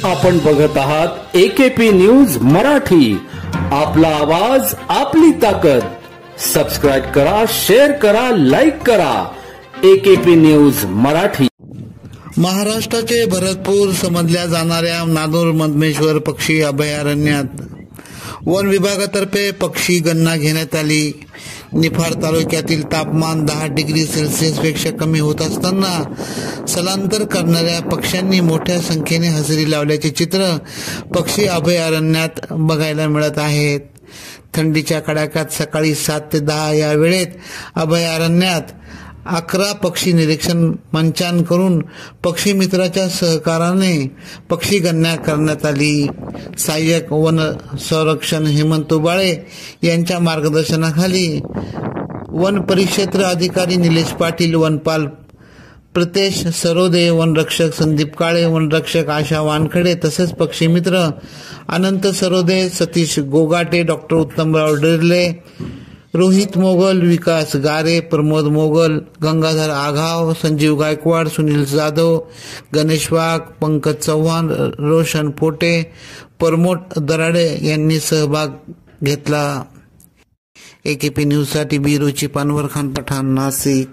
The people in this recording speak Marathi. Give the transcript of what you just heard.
आपण बघत आहात एकेपी न्यूज मराठी. आपला आवाज आपली ताकद. सबस्क्राइब करा, शेअर करा, लाईक करा. AKP news Marathi. महाराष्ट्राचे भरतपूर समजल्या जाणाऱ्या नादोर मधमेश्वर पक्षी अभयारण्यात वन विभागातर्फे पक्षी गणना घेण्यात आली. निफाड तालुक्यातील तापमान 10 डिग्री सेल्सिअस पेक्षा कमी होत असताना स्थलांतर करणाऱ्या पक्ष्यांनी मोठ्या संख्येने हजेरी लावल्याचे चित्र पक्षी अभयारण्यात बघायला मिळत आहेत. थंडीच्या कडाक्यात सकाळी 7 ते 10 या वेळेत अभयारण्यात 11 पक्षी निरीक्षण मंचान करून पक्षी मित्राच्या सहकाराने पक्षी गणना करण्यात आली. सहाय्यक वन संरक्षण हेमंत बाळे यांच्या मार्गदर्शनाखाली वन परिक्षेत्र अधिकारी निलेश पाटील, वनपाल प्रितेश सरोदे, वनरक्षक संदीप काळे, वनरक्षक आशा वानखडे तसेच पक्षी मित्र अनंत सरोदे, सतीश गोगाटे, डॉक्टर उत्तमराव डेर्ले, रोहित मोगल, विकास गारे, प्रमोद मोगल, गंगाधर आघाव, संजीव गायकवाड, सुनील जाधव, गणेश वाघ, पंकज चव्हाण, रोशन पोटे, प्रमोद दराडे यांनी सहभाग घेतला. एकेपी न्यूज साठी ब्युरो चीफ अनवर खान पठाण, नाशिक.